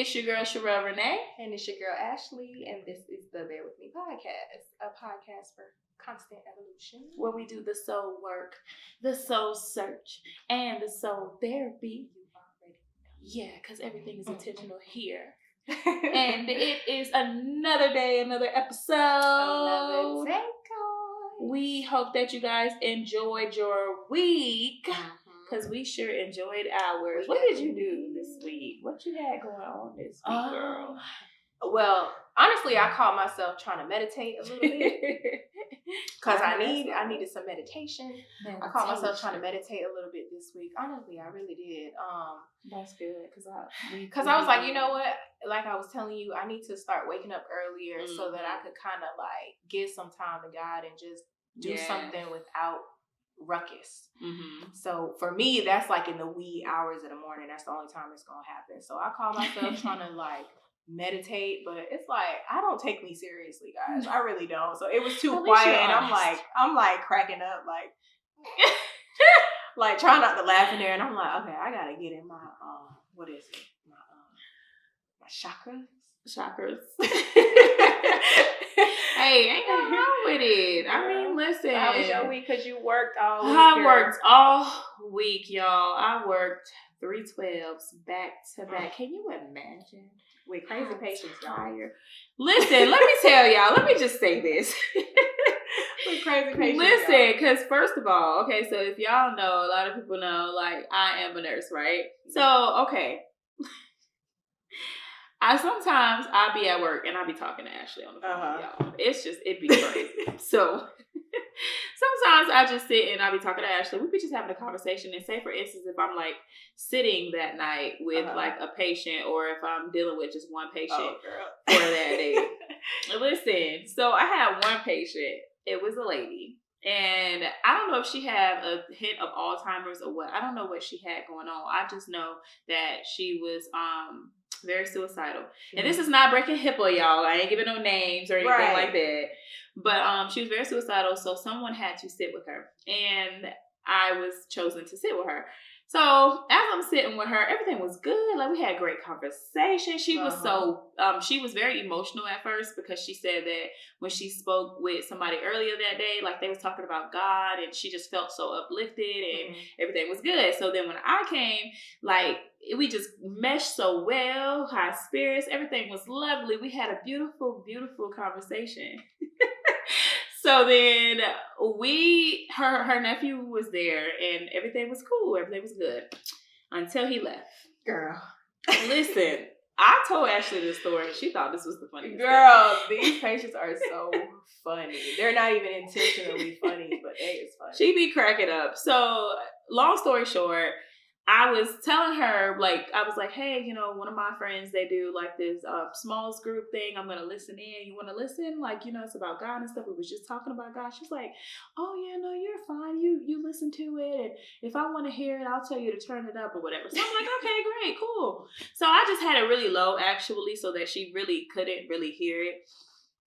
It's your girl, Sherelle Renae. And it's your girl, Ashley. And this is the Bear With Me podcast, a podcast for constant evolution. Where we do the soul work, the soul search, and the soul therapy. You already know. Yeah, because everything is intentional here. And it is another day, another episode. Another day, guys. We hope that you guys enjoyed your week. Because we sure enjoyed ours. What did you do this week? What you had going on this week, girl? Well, honestly, I caught myself trying to meditate a little bit. Because I needed some meditation. I caught myself trying to meditate a little bit this week. Honestly, I really did. That's good. Because I was like, you know what? Like I was telling you, I need to start waking up earlier so that I could kind of like give some time to God and just do something without ruckus. So for me, that's like in the wee hours of the morning. That's the only time it's gonna happen. So I call myself trying to like meditate, but it's like I don't take me seriously, guys. I really don't. So it was too quiet, and I'm like cracking up, like like trying not to laugh in there. And I'm like, okay, I gotta get in my what is it? My chakras. Hey, ain't nothing wrong with it. I mean, listen. How was your week? Because you worked all week. I worked all week, y'all. I worked 3 12s back to back. Can you imagine? With crazy patience, y'all. Listen, let me tell y'all. Let me just say this. With crazy patience. Listen, because first of all, okay, so if y'all know, a lot of people know, like, I am a nurse, right? So, okay. Sometimes I'll be at work and I'll be talking to Ashley on the phone, y'all. It'd be crazy. So sometimes I just sit and I'll be talking to Ashley. We be just having a conversation, and say, for instance, if I'm like sitting that night with like a patient, or if I'm dealing with just one patient for that day. Listen, so I had one patient. It was a lady. And I don't know if she had a hint of Alzheimer's or what. I don't know what she had going on. I just know that she was very suicidal. And this is not breaking HIPAA, y'all. I ain't giving no names or anything like that. But she was very suicidal, so someone had to sit with her. And I was chosen to sit with her. So as I'm sitting with her, everything was good. Like, we had great conversation. She was she was very emotional at first, because she said that when she spoke with somebody earlier that day, like, they was talking about God, and she just felt so uplifted, and everything was good. So then when I came, like, we just meshed so well, high spirits, everything was lovely. We had a beautiful, beautiful conversation. So then her nephew was there, and everything was cool. Everything was good until he left. Girl. Listen, I told Ashley this story, and she thought this was the funniest Girl, these patients are so funny. They're not even intentionally funny, but they is funny. She be cracking up. So long story short, I was telling her, like, I was like, hey, you know, one of my friends, they do like this smalls group thing. I'm going to listen in. You want to listen? Like, you know, it's about God and stuff. We was just talking about God. She's like, oh, yeah, no, you're fine. You listen to it. And if I want to hear it, I'll tell you to turn it up or whatever. So I'm like, okay, great, cool. So I just had it really low, actually, so that she really couldn't really hear it.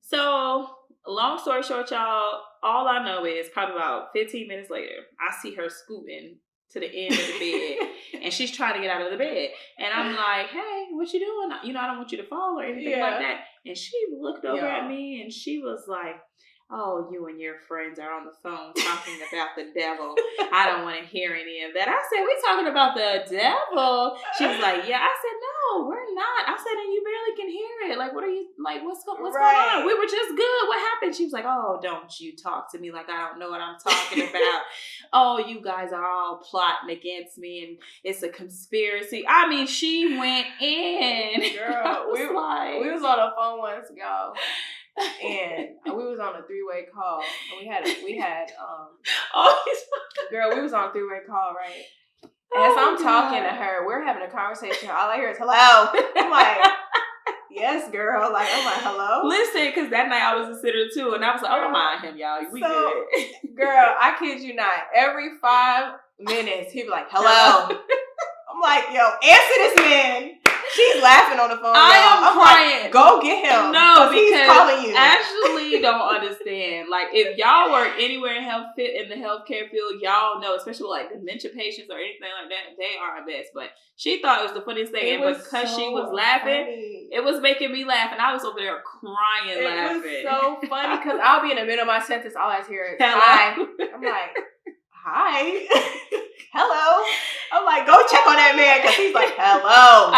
So long story short, y'all, all I know is probably about 15 minutes later, I see her scooting to the end of the bed, and she's trying to get out of the bed, and I'm like, hey, what you doing? You know, I don't want you to fall or anything like that. And she looked over at me, and she was like, oh, you and your friends are on the phone talking about the devil. I don't want to hear any of that. I said, we talking about the devil? She was like, yeah. I said, no, we're not. I said, and you barely can hear it. Like, what are you, like, what's going on? We were just good. What happened? She was like, oh, don't you talk to me like I don't know what I'm talking about. Oh, you guys are all plotting against me, and it's a conspiracy. I mean, she went in. Girl, we was on the phone once ago. And we was on a 3-way call. And we had girl, we was on a 3-way call, right? As I'm talking to her, we're having a conversation. All I hear is hello. I'm like, yes, girl. Like, I'm like, hello. Listen, because that night I was a sitter too, and I was like, oh, don't mind him, y'all. We good. Girl, I kid you not. Every 5 minutes, he'd be like, hello. I'm like, yo, answer this man. She's laughing on the phone. I am crying. Like, go get him. No, because he's calling you. Ashley really don't understand. Like, if y'all work anywhere in the healthcare field, y'all know, especially like dementia patients or anything like that, they are our best. But she thought it was the funniest thing, and because she was laughing, it was making me laugh, and I was over there crying laughing. It was so funny because I'll be in the middle of my sentence, all I hear is hi. I'm like, hi, hello. I'm like, go check on that man because he's like, hello.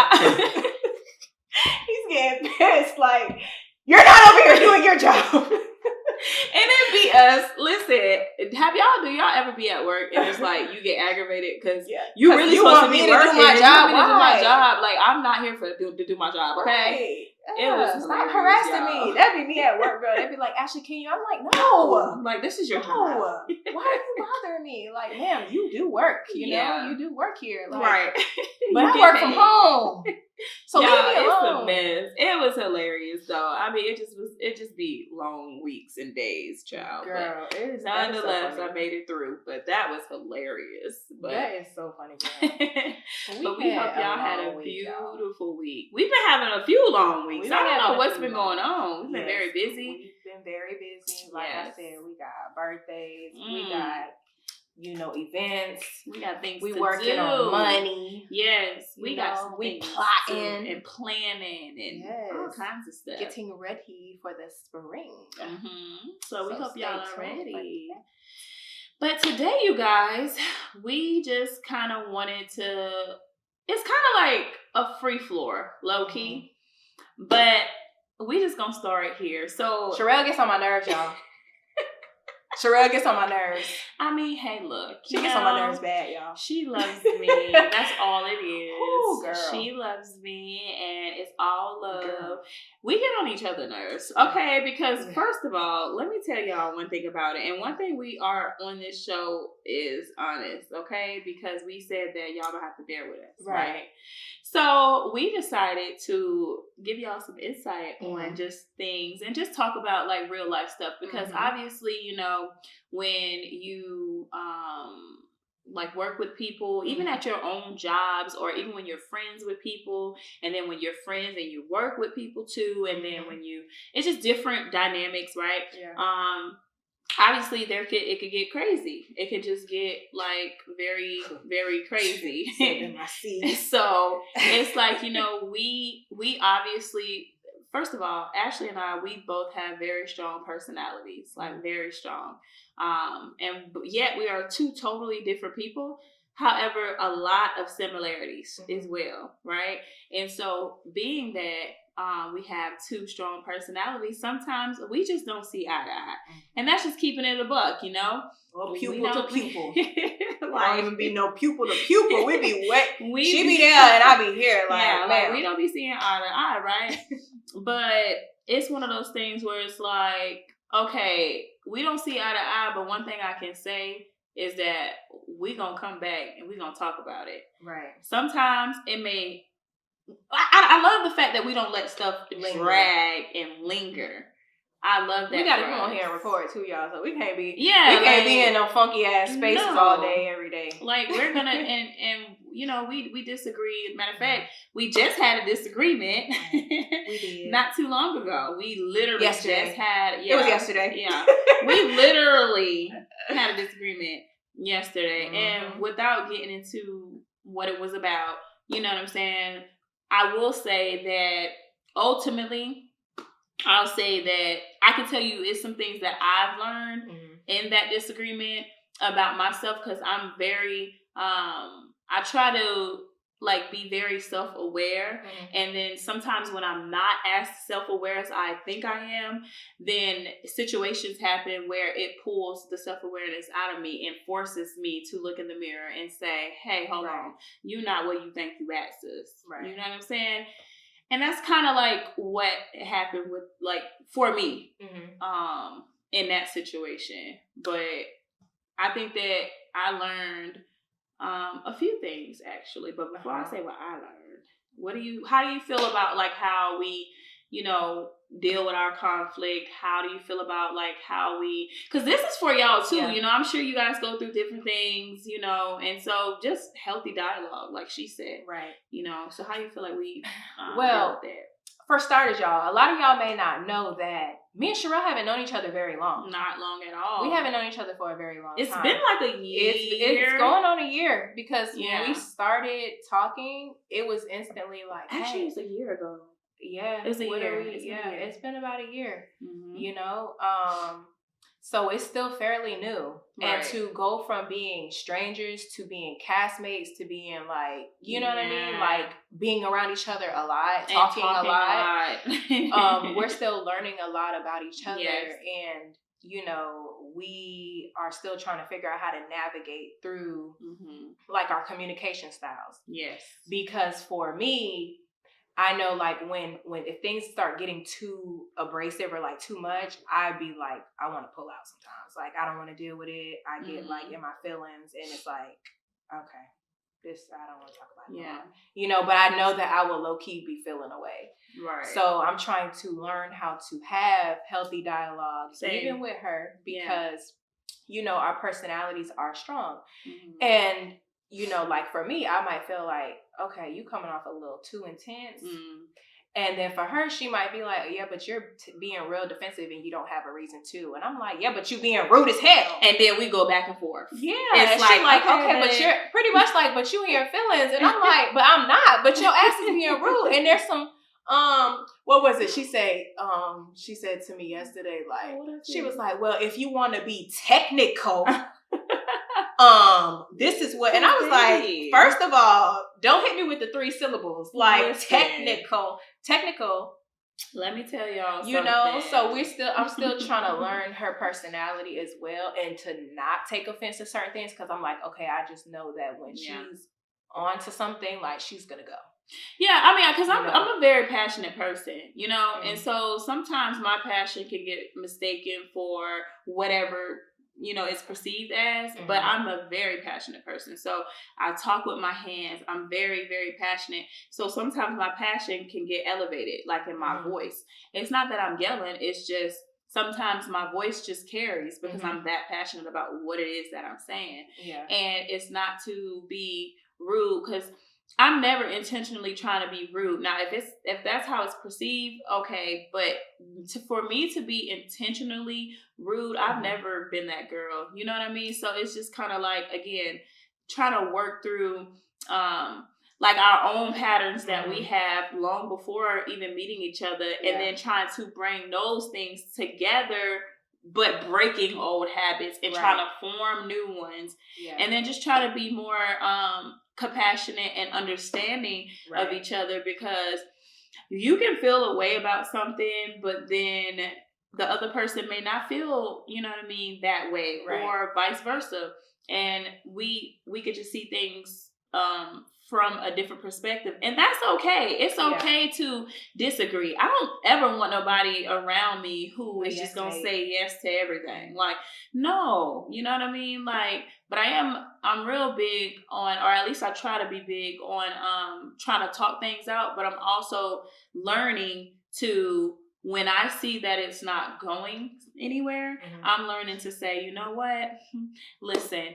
He's getting pissed. Like, you're not over here doing your job. And it be us. Listen, do y'all ever be at work and it's like you get aggravated because you really supposed to be working to do my job? Like, I'm not here to do my job, okay? Right. It was stop harassing me. That'd be me at work, girl. They'd be like, Ashley, can you? I'm like, no. I'm like, this is your job. Why are you bothering me? Like, ma'am, you do work. You know, you do work here. Like, right. But I work from home. So leave me It's a alone. mess. It was hilarious though. I mean, it just be long weeks and days, child. Girl, but it is nonetheless, so I made it through. But that was hilarious. But that is so funny, girl. But we hope y'all had a beautiful week. We've been having a few long weeks. I don't know what's been going on. We've been very busy. We've been very busy. Like I said, we got birthdays. We got events. We got things we to working do. On money. Yes. We got some we things plotting and planning and all kinds of stuff. Getting ready for the spring. Mm-hmm. So we hope y'all are ready. But today, you guys, we just kind of wanted to, it's kind of like a free floor, low key. Mm-hmm. But we just gonna start here. So Sherelle gets on my nerves, y'all. Sherelle gets on my nerves. I mean, hey, look. She gets on my nerves bad, y'all. She loves me. That's all it is. Ooh, girl. She loves me, and it's all love. Girl. We get on each other's nerves, okay? Because first of all, let me tell y'all one thing about it. And one thing we are on this show is honest, okay? Because we said that y'all don't have to bear with us, right? So we decided to give y'all some insight on just things and just talk about like real life stuff because obviously, when you like work with people, even at your own jobs or even when you're friends with people, and then when you're friends and you work with people too, and then when it's just different dynamics, right? Yeah. Obviously, it could get crazy. It could just get like very, very crazy. So it's like, we obviously, first of all, Ashley and I, we both have very strong personalities, like very strong. And yet we are two totally different people. However, a lot of similarities as well, right? And so being that we have two strong personalities, sometimes we just don't see eye to eye. And that's just keeping it a buck, Well, pupil to pupil. Don't even be no pupil to pupil. We be wet. She be there and I be here. Like we don't be seeing eye to eye, right? But it's one of those things where it's like, okay, we don't see eye to eye, but one thing I can say is that we gonna come back and we gonna talk about it. Right. Sometimes it may. I love the fact that we don't let stuff drag and linger. I love that. We gotta come on here and record too, y'all. So we can't be be in no funky ass spaces all day, every day. Like we're gonna and we disagree. Matter of fact, we just had a disagreement. We did not too long ago. We literally just had. Yeah, it was yesterday. Yeah, we literally had a disagreement yesterday, and without getting into what it was about, you know what I'm saying. I will say that ultimately, I'll say that I can tell you it's some things that I've learned in that disagreement about myself because I'm very, I try to like be very self-aware. And then sometimes when I'm not as self-aware as I think I am, then situations happen where it pulls the self-awareness out of me and forces me to look in the mirror and say, hey, hold on, you're not what you think you at, sis. Right. You know what I'm saying? And that's kind of like what happened with, like, for me, in that situation. But I think that I learned a few things, actually. But before I say what I learned, how do you feel about, like, how we, deal with our conflict? How do you feel about, like, how we, because this is for y'all too, I'm sure you guys go through different things, and so just healthy dialogue, like she said. Right. So how do you feel like we deal with that? For starters, y'all, a lot of y'all may not know that me and Sherelle haven't known each other very long. Not long at all. We haven't known each other for a very long time. It's been like a year. It's going on a year because when we started talking, it was instantly like, actually, it's a year ago. Yeah, it's a year. It's been about a year. You know, so it's still fairly new. Right. And to go from being strangers to being castmates to being like, you know what I mean? Like being around each other a lot, talking a lot. We're still learning a lot about each other. Yes. And, you know, we are still trying to figure out how to navigate through like our communication styles. Yes. Because for me, I know, like, when if things start getting too abrasive or, like, too much, I'd be like, I want to pull out sometimes. Like, I don't want to deal with it. I get, like, in my feelings, and it's like, okay, I don't want to talk about it anymore. You know, but I know that I will low-key be feeling away. Right. So I'm trying to learn how to have healthy dialogue, even with her, because, you know, our personalities are strong. And, you know, like, for me, I might feel like, okay, you coming off a little too intense. And then for her, she might be like, yeah, but you're being real defensive and you don't have a reason to. And I'm like, yeah, but you being rude as hell. And then we go back and forth. Yeah. It's like, okay, but you're pretty much like, but you in your feelings. And I'm like, but I'm not. But your ass is being rude. And there's some, what was it? She said to me yesterday, like, she was like, well, if you want to be technical, this is what, and I was like, first of all, don't hit me with the 3 syllables. Like, technical. Let me tell y'all you know, so I'm still trying to learn her personality as well, and to not take offense to certain things, because I'm like, okay, I just know that when she's on to something, like, she's gonna go. Yeah, I mean, because I'm a very passionate person, you know, and so sometimes my passion can get mistaken for whatever, you know, it's perceived as, but I'm a very passionate person. So I talk with my hands. I'm very, very passionate. So sometimes my passion can get elevated, like in my voice. It's not that I'm yelling. It's just sometimes my voice just carries because I'm that passionate about what it is that I'm saying. Yeah. And it's not to be rude, because I'm never intentionally trying to be rude. Now, if that's how it's perceived, okay. But for me to be intentionally rude, I've never been that girl. You know what I mean? So it's just kind of like, again, trying to work through like our own patterns that we have long before even meeting each other, and then trying to bring those things together, but breaking old habits and trying to form new ones, and then just try to be more compassionate and understanding of each other, because you can feel a way about something, but then the other person may not feel, you know what I mean, that way, or vice versa. And we could just see things from a different perspective, and that's okay. It's okay to disagree. I don't ever want nobody around me who is just gonna say yes to everything. Like, no, you know what I mean? Like, but I'm real big on, or at least I try to be big on trying to talk things out, but I'm also learning to, when I see that it's not going anywhere, I'm learning to say, you know what? Listen,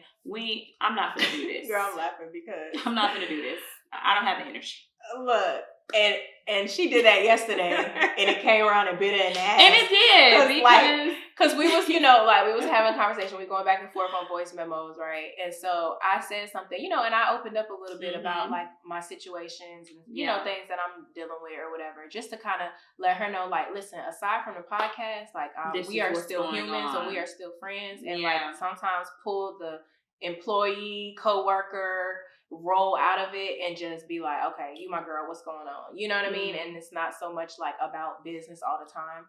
I'm not going to do this. Girl, I'm laughing because I'm not going to do this. I don't have the energy. Look, and she did that yesterday, and it came around and bit her in the ass. And it did, because we was, you know, like, we was having a conversation, we going back and forth on voice memos, right? And so I said something, you know, and I opened up a little bit about, like, my situations and, you know, things that I'm dealing with or whatever, just to kind of let her know, like, listen, aside from the podcast, like, we are still humans and we are still friends, and like, sometimes pull the employee, coworker role out of it and just be like, okay, you my girl, what's going on? You know what I mean? And it's not so much like about business all the time.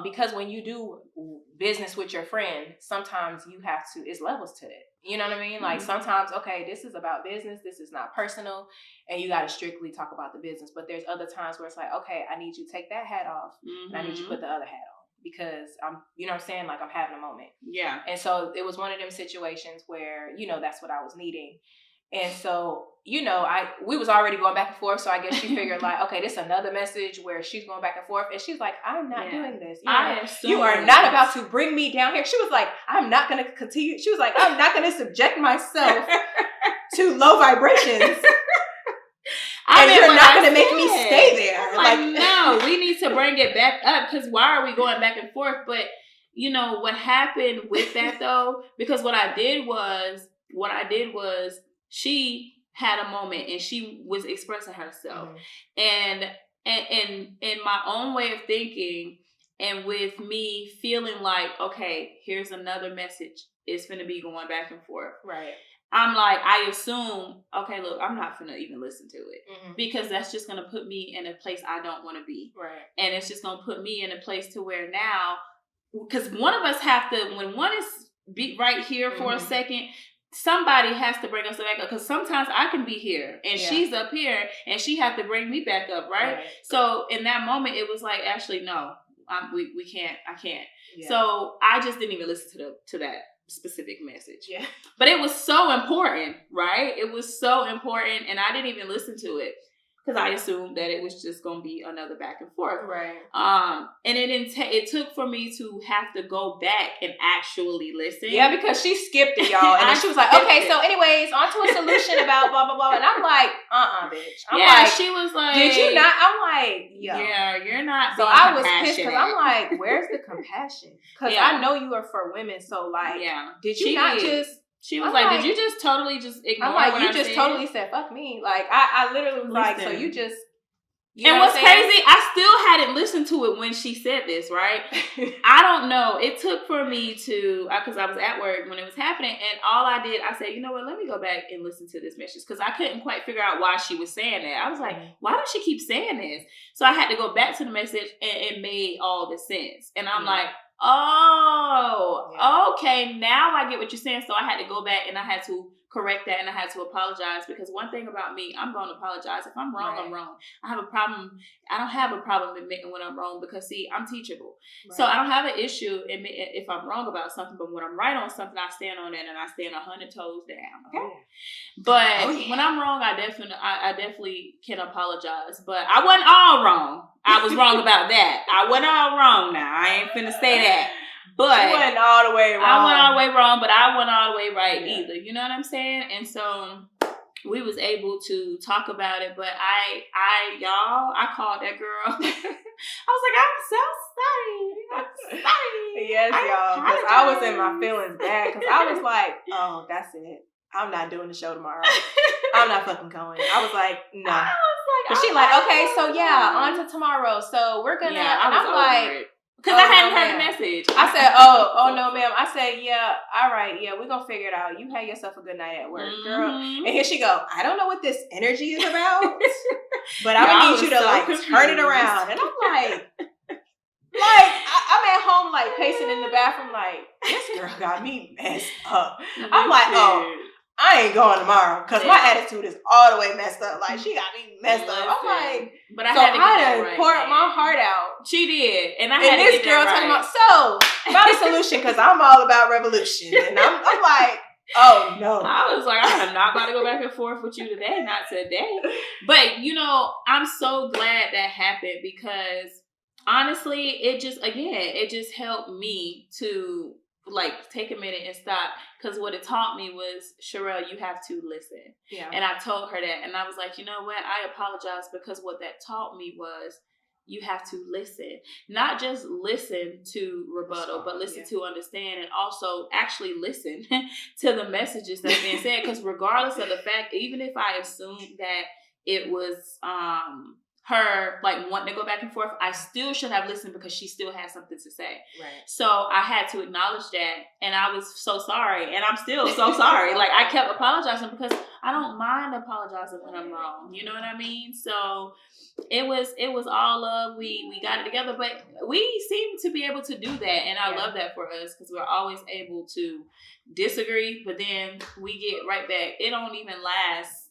Because when you do business with your friend, sometimes you have to, it's levels to it. You know what I mean? Like, sometimes, okay, this is about business, this is not personal, and you got to strictly talk about the business. But there's other times where it's like, okay, I need you to take that hat off, and I need you to put the other hat on, because I'm, you know what I'm saying? Like, I'm having a moment. Yeah. And so it was one of them situations where, you know, that's what I was needing. And so, you know, we was already going back and forth. So I guess she figured, like, okay, this is another message where she's going back and forth. And she's like, I'm not doing this. You are not about to bring me down here. She was like, I'm not going to continue. She was like, I'm not going to subject myself to low vibrations. And you're not going to make me stay there. I'm like, no, we need to bring it back up because why are we going back and forth? But, you know, what happened with that though, because what I did was she had a moment and she was expressing herself. And in my own way of thinking and with me feeling like, okay, here's another message. It's going to be going back and forth. Right. I'm like, I assume, okay, look, I'm not going to even listen to it because that's just going to put me in a place I don't want to be. Right. And it's just going to put me in a place to where now, because one of us have to, when one is right here for a second, somebody has to bring us back up because sometimes I can be here and she's up here and she have to bring me back up, right? So in that moment, it was like, actually, no, we can't, I can't. Yeah. So I just didn't even listen to that specific message. Yeah. But it was so important, right? It was so important and I didn't even listen to it because I assumed that it was just going to be another back and forth. Right. And it took for me to have to go back and actually listen. Yeah, because she skipped it, y'all. And then she was like, okay, so anyways, on to a solution about blah, blah, blah. And I'm like, bitch. I'm like, she was like, did you not? I'm like, yeah, you're not. So I was pissed because I'm like, where's the compassion? Because I know you are for women. So like, did you not just... She was like, did you just totally just ignore I'm like, what you I just said? Totally said, fuck me. Like, I literally was like, so you just... You and what's crazy, I still hadn't listened to it when she said this, right? I don't know. It took for me to, because I was at work when it was happening, and all I did, I said, you know what, let me go back and listen to this message, because I couldn't quite figure out why she was saying that. I was like, why does she keep saying this? So I had to go back to the message, and it made all the sense. And I'm like, okay, now I get what you're saying. So I had to go back, and I had to correct that, and I had to apologize, because one thing about me, I'm going to apologize. If I'm wrong, I'm wrong. I don't have a problem admitting when I'm wrong, because see, I'm teachable. So I don't have an issue admitting if I'm wrong about something, but when I'm right on something, I stand on it, and I stand 100 toes down. Okay. But when I'm wrong, I definitely can apologize, but I wasn't all wrong. I was wrong about that. I wasn't all wrong now. I ain't finna say that. But you went all the way wrong. I went all the way wrong, but I wasn't all the way right either. You know what I'm saying? And so we was able to talk about it. But I called that girl. I was like, I'm so sorry. Yes, y'all. Because I was in my feelings bad. Because I was like, oh, that's it. I'm not doing the show tomorrow. I'm not fucking going. I was like, no. I was like, but she like, okay, so on to tomorrow. So we're gonna. And I'm like. Because I hadn't heard the message. I said, oh no, ma'am. I said, yeah, all right, yeah, we're going to figure it out. You have yourself a good night at work, girl. And here she go, I don't know what this energy is about, but I'm going to need you to turn it around. And I'm like I'm at home pacing in the bathroom this girl got me messed up. I'm like, I ain't going tomorrow because my attitude is all the way messed up. She got me messed up. I'm like, but I had to get that right. Poured my heart out. She did, and I had to get that right. And this girl talking about about a solution because I'm all about revolution, and I'm like, oh no. I was like, I'm not about to go back and forth with you today, not today. But I'm so glad that happened because honestly, it just helped me to take a minute and stop, because what it taught me was, Sherelle, you have to listen. Yeah. And I told her that, and I was like, you know what? I apologize, because what that taught me was you have to listen, not just listen to rebuttal, but listen to understand, and also actually listen to the messages that's being said. Because regardless of the fact, even if I assumed that it was her wanting to go back and forth, I still should have listened, because she still had something to say. Right. So I had to acknowledge that, and I was so sorry, and I'm still so sorry. I kept apologizing, because I don't mind apologizing when I'm wrong. You know what I mean? So it was all love. We got it together, but we seem to be able to do that, and I love that for us, because we're always able to disagree, but then we get right back. It don't even last.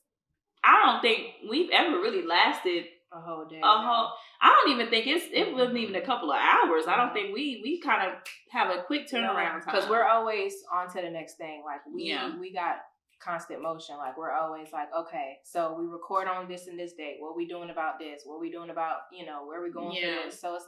I don't think we've ever really lasted a whole day. I don't even think it wasn't even a couple of hours. I don't think we kind of have a quick turnaround time, because we're always on to the next thing. We got constant motion. We're always okay, so we record on this and this date. What we doing about this? What we doing about where we going for this? So it's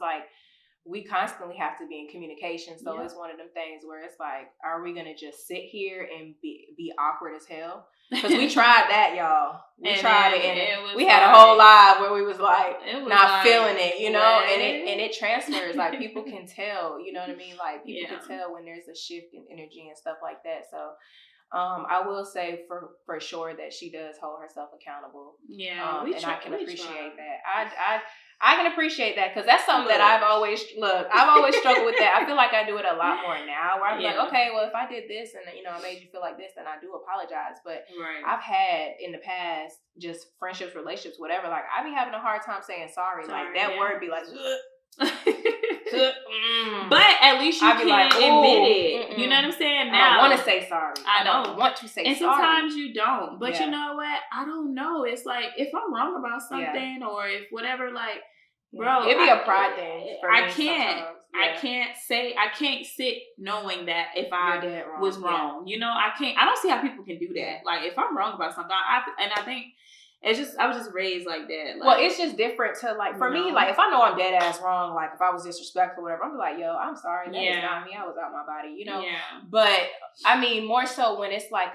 we constantly have to be in communication. So Yep. it's one of them things where it's like, are we gonna just sit here and be awkward as hell? Because we tried that, y'all. We tried it, and we had a whole live where we was like not feeling it, you know, and it transfers. Like people can tell, you know what I mean? Like people can tell when there's a shift in energy and stuff like that. So I will say for sure that she does hold herself accountable. Yeah, and I can appreciate that. I can appreciate that because that's something that I've always struggled with that. I feel like I do it a lot more now where I'm like, okay, well, if I did this and, you know, I made you feel like this, then I do apologize. But I've had in the past just friendships, relationships, whatever, like I be having a hard time saying sorry. Like that word be like, but at least you can like, admit it. You know what I'm saying? Now, I don't want to say sorry. I don't want to say sorry. And sometimes you don't. But you know what? I don't know. It's like if I'm wrong about something or if whatever, like, bro, it'd be a pride thing. I can't sit knowing that if I was wrong. You know, I don't see how people can do that. Like if I'm wrong about something, I think it's just, I was just raised like that. Like, well, it's just different to like, for me, like if I know I'm dead ass wrong, like if I was disrespectful or whatever, I'm like, yo, I'm sorry. That is not me. I was out my body, you know? Yeah. But I mean, more so when it's like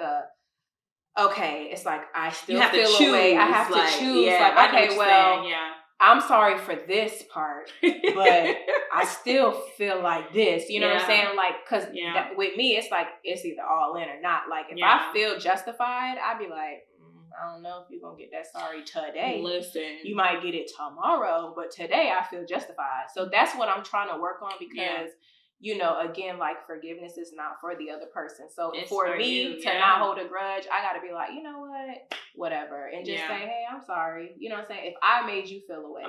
it's like I still feel a way. I have to choose. Yeah, like, okay, well, I'm sorry for this part, but I still feel like this. You know what I'm saying? Like, because with me, it's like, it's either all in or not. Like, if I feel justified, I'd be like, I don't know if you're going to get that sorry today. Listen. You might get it tomorrow, but today I feel justified. So that's what I'm trying to work on because, you know, again, like forgiveness is not for the other person. So it's for me to not hold a grudge, I got to be like, you know what, whatever. And just say, hey, I'm sorry. You know what I'm saying? If I made you feel away,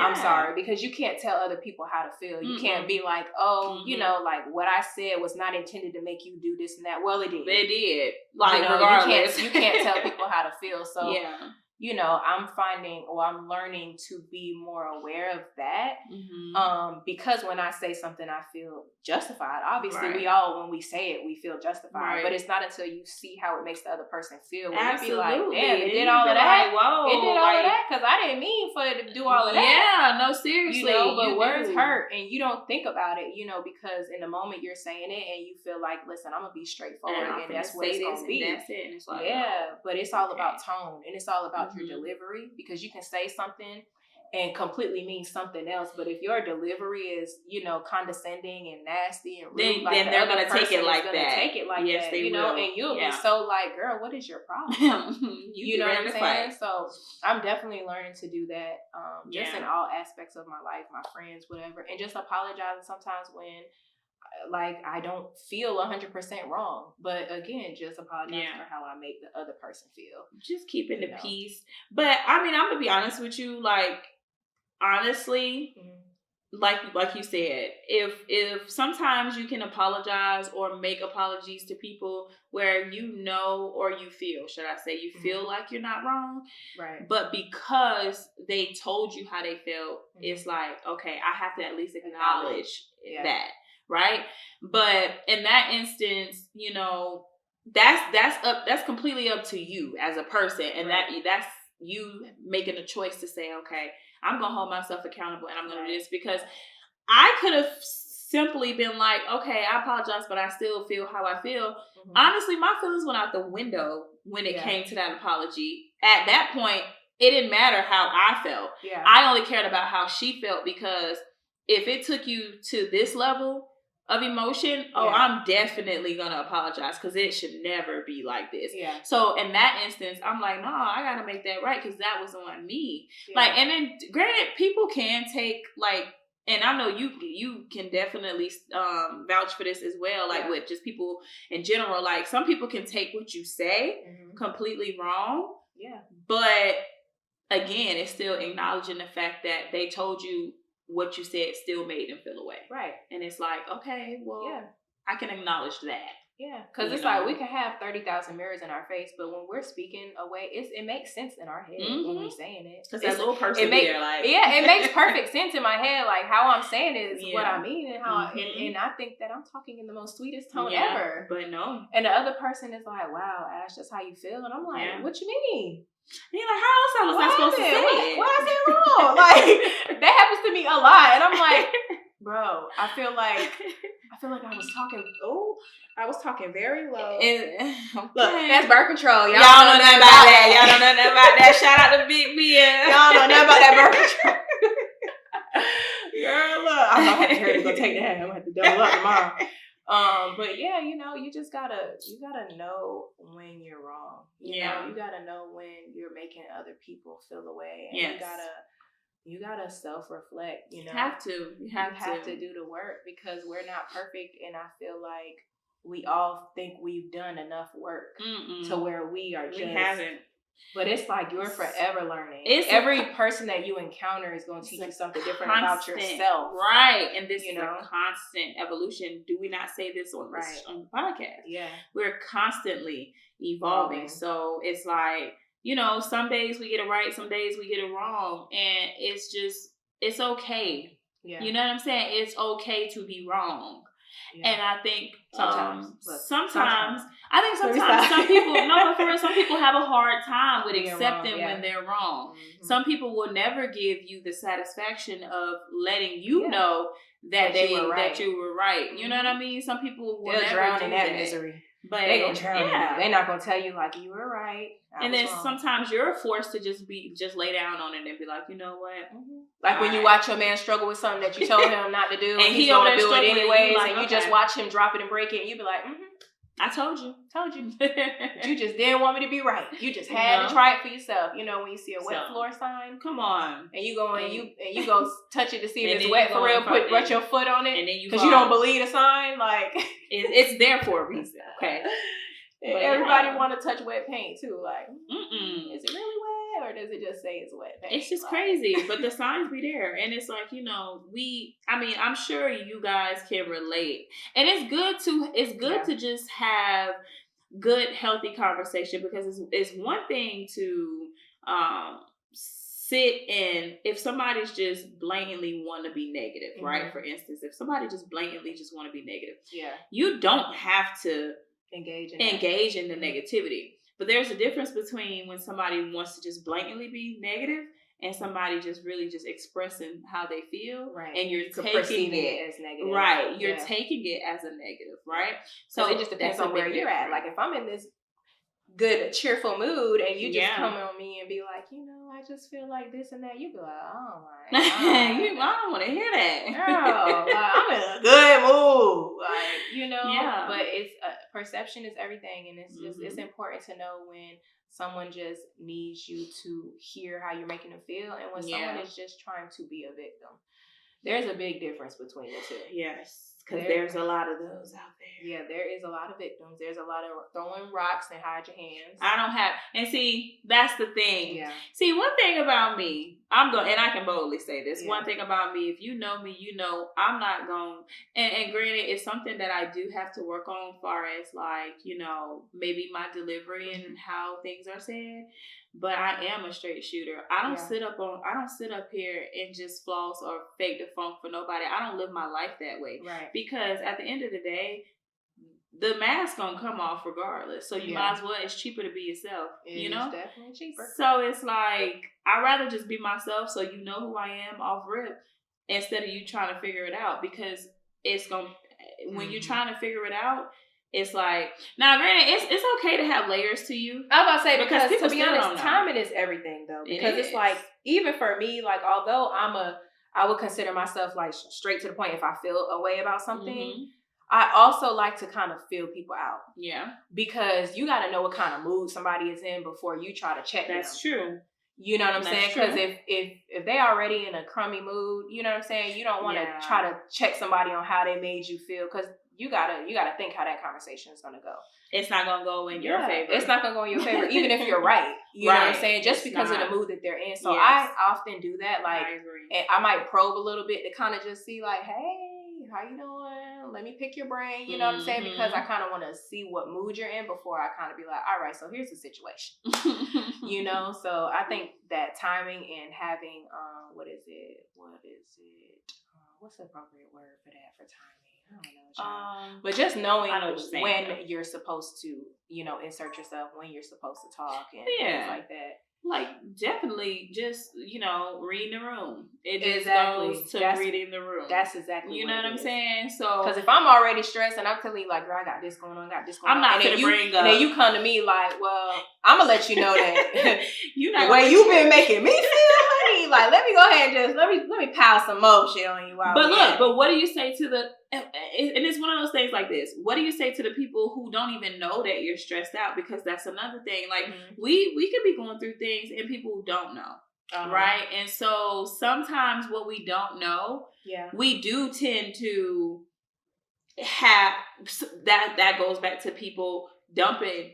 I'm sorry. Because you can't tell other people how to feel. You can't be like, oh, you know, like what I said was not intended to make you do this and that. Well, it did. It did. Like, you know, regardless. You can't tell people how to feel. So, you know, I'm learning to be more aware of that. Because when I say something, I feel justified. Obviously, we all, when we say it, we feel justified. But it's not until you see how it makes the other person feel. When you be like, damn, it did all of that. Like, whoa, it did all of that because I didn't mean for it to do all of that. Yeah, no, seriously. You know, but words hurt and you don't think about it, you know, because in the moment you're saying it and you feel like, listen, I'm going to be straightforward and that's what it's going to be. That's it. And it's like, but it's all about tone and it's all about your delivery, because you can say something and completely mean something else, but if your delivery is, you know, condescending and nasty and rude, then they're gonna take it like that. Take it like that, you know, and you'll be so like, girl, what is your problem? you know what I'm saying? So I'm definitely learning to do that, just in all aspects of my life, my friends, whatever, and just apologizing sometimes when like I don't feel 100% wrong, but again, just apologize for how I make the other person feel. Just keeping the peace. But I mean, I'm gonna be honest with you, like honestly, like you said, if sometimes you can apologize or make apologies to people where you know or you feel, should I say, you feel like you're not wrong, right? But because they told you how they felt, it's like, okay, I have to at least acknowledge that. Right. But in that instance, you know, that's completely up to you as a person. And that's you making a choice to say, okay, I'm going to hold myself accountable and I'm going to do this, because I could have simply been like, okay, I apologize, but I still feel how I feel. Honestly, my feelings went out the window when it came to that apology. At that point, it didn't matter how I felt. Yeah. I only cared about how she felt, because if it took you to this level of emotion, I'm definitely gonna apologize, because it should never be like this. Yeah. So in that instance, I'm like, no, I gotta make that right, because that was on me. Yeah. Like, and then granted, people can take like, and I know you can definitely vouch for this as well. Like with just people in general, like some people can take what you say completely wrong. Yeah. But again, it's still acknowledging the fact that they told you what you said still made them feel away. Right. And it's like, okay, well, I can acknowledge that. Yeah. Because it's like we can have 30,000 mirrors in our face, but when we're speaking away, it makes sense in our head when we're saying it. Because that little person there, like... Yeah, it makes perfect sense in my head. Like, how I'm saying it is what I mean, and how and I think that I'm talking in the most sweetest tone ever. But no. And the other person is like, wow, Ash, that's how you feel? And I'm like, what you mean? And you're like, how else I was not supposed to say it? What I said wrong? Like, that happens to me a lot. And I'm like, Bro, I feel like I was talking very low. Okay. Look, that's birth control. Y'all know nothing about that. Y'all know nothing about that. Shout out to Big Mia. Y'all know nothing about that birth control. Girl, look, I'm not gonna hurry to go take that. I'm gonna have to double up tomorrow. But yeah, you know, you gotta know when you're wrong. You know, you gotta know when you're making other people feel away, and you gotta self-reflect. You know, you have to do the work, because we're not perfect, and I feel like we all think we've done enough work to where we haven't. But it's like you're forever learning. Every person that you encounter is going to teach you something different about yourself. Right. And this is a constant evolution. Do we not say this on the podcast? Yeah. We're constantly evolving. So it's like, you know, some days we get it right, some days we get it wrong. And it's okay. Yeah. You know what I'm saying? It's okay to be wrong. Yeah. And I think sometimes some people, but for real, some people have a hard time with accepting when they're wrong. Mm-hmm. Some people will never give you the satisfaction of letting you know that you were right. Mm-hmm. You know what I mean? Some people will never drown in that misery. But they're gonna drown in it. They're not gonna tell you like you were right. And then sometimes you're forced to just lay down on it and be like, you know what? Mm-hmm. Like when you watch your man struggle with something that you told him not to do, and he's gonna do it anyways, and you just watch him drop it and break it, and you be like, I told you. You just didn't want me to be right. You just had to try it for yourself. You know, when you see a wet floor sign, come on, and you go and you go touch it to see if it's wet for real. Put your foot on it, and then because you don't believe the sign. Like it's there for a reason. Okay. But everybody want to touch wet paint too. Like, is it really wet, or does it just say it's wet paint? It's just crazy, but the signs be there, and it's like, you know, I'm sure you guys can relate, and it's good to just have good, healthy conversation, because it's one thing to sit in if somebody's just blatantly want to be negative, right? For instance, if somebody just blatantly just want to be negative, you don't have to engage in the negativity. But there's a difference between when somebody wants to just blatantly be negative and somebody just really just expressing how they feel, right? And you're taking it as negative, right? You're taking it as a negative, right? So it just depends on where you're at. Like if I'm in this good, cheerful mood, and you just come on me and be like, you know, I just feel like this and that, you be like, oh my God. I don't want to hear that. Girl, like, I'm in a good mood. Like, you know, but it's perception is everything, and it's just it's important to know when someone just needs you to hear how you're making them feel, and when someone is just trying to be a victim. There's a big difference between the two. Yes, because there's a lot of those out there. Yeah, there is a lot of victims. There's a lot of throwing rocks and hide your hands. I don't have, and see, that's the thing. Yeah. See, one thing about me, and I can boldly say this. Yeah. One thing about me, if you know me, you know I'm not going. And granted, it's something that I do have to work on, as far as like, you know, maybe my delivery and how things are said. But I am a straight shooter. I don't sit up here and just floss or fake the funk for nobody. I don't live my life that way. Right. Because at the end of the day, the mask gonna come off regardless. So you might as well, it's cheaper to be yourself. You know? It's definitely cheaper. So it's like, I'd rather just be myself so you know who I am off rip, instead of you trying to figure it out. Because it's gonna, when you're trying to figure it out, it's like, now granted, it's okay to have layers to you. I was about to say, because to be honest, timing is everything though. Because it's like, even for me, like, although I would consider myself like straight to the point if I feel a way about something, I also like to kind of feel people out. Yeah. Because you got to know what kind of mood somebody is in before you try to check them. That's true. You know what I'm saying? Because if they already in a crummy mood, you know what I'm saying? You don't want to try to check somebody on how they made you feel, because you gotta think how that conversation is gonna go. It's not gonna go in your favor. It's not gonna go in your favor, even if you're right. You know what I'm saying? Just because of the mood that they're in. So I often do that. Like, and I might probe a little bit to kind of just see, like, hey, how you doing? Let me pick your brain. You know what I'm saying? Because I kind of want to see what mood you're in before I kind of be like, all right, so here's the situation. You know? So I think that timing and having, what is it? What's the appropriate word for that, for timing? I don't know. But just knowing when you're supposed to, you know, insert yourself, when you're supposed to talk and things like that. Like, definitely just, reading the room. It just goes to reading the room. That's exactly You know what I'm saying? So, because if I'm already stressed and I'm telling you, like, girl, I got this going on, I'm not going to bring up. And then you come to me like, well, I'm going to let you know that the way you've been making me feel, honey, like, let me go ahead and just, let me pile some more shit on you. But what do you say to the, and it's one of those things like this, what do you say to the people who don't even know that you're stressed out? Because that's another thing. Like, we could be going through things and people don't know. Right? And so sometimes what we don't know, we do tend to have, that goes back to people dumping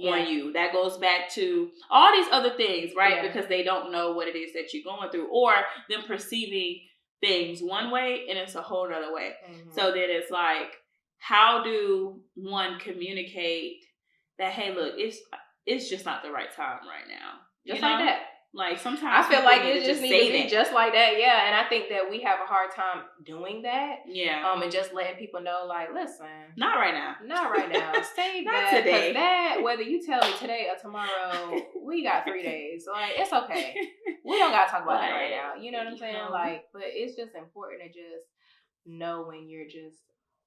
on you. That goes back to all these other things, right? Because they don't know what it is that you're going through, or them perceiving things one way and it's a whole other way. So then it's like, how do one communicate that, hey, look, it's just not the right time right now. Just like that. Like, sometimes I feel like it just needs to be just like that. Yeah. And I think that we have a hard time doing that. Yeah. And just letting people know, like, listen. Not right now. Save that. Today. That, whether you tell me today or tomorrow, we got 3 days. Like, it's okay. We don't got to talk about that right now. You know what I'm saying? Like, but it's just important to just know when you're just,